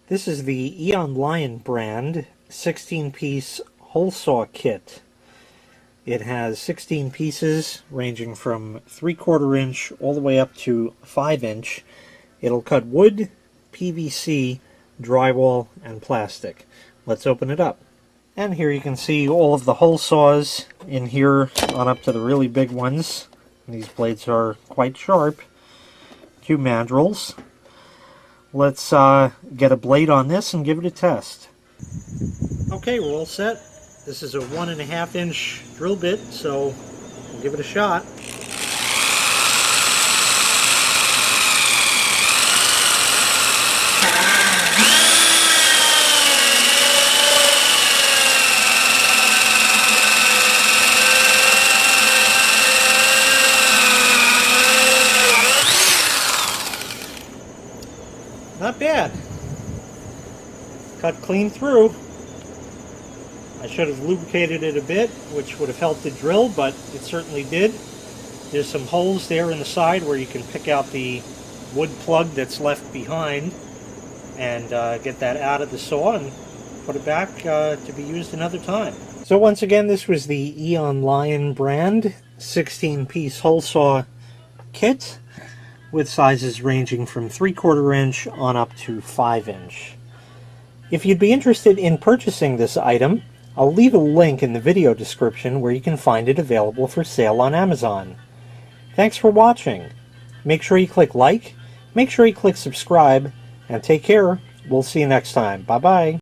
This is the EONLION brand 16-piece hole saw kit. It has 16 pieces ranging from 3/4 inch all the way up to 5 inch. It'll cut wood, PVC, drywall, and plastic. Let's open it up. And here you can see all of the hole saws in here on up to the really big ones. These blades are quite sharp. 2 mandrels. Let's get a blade on this and give it a test. Okay, we're all set. This is a 1.5 inch drill bit, so we'll give it a shot. Not bad. Cut clean through. I should have lubricated it a bit, which would have helped the drill, but it certainly did. There's some holes there in the side where you can pick out the wood plug that's left behind and get that out of the saw and put it back to be used another time. So once again, this was the EONLION brand 16-piece hole saw kit, with sizes ranging from 3/4 inch on up to 5 inch. If you'd be interested in purchasing this item, I'll leave a link in the video description where you can find it available for sale on Amazon. Thanks for watching. Make sure you click like, make sure you click subscribe, and take care. We'll see you next time. Bye-bye.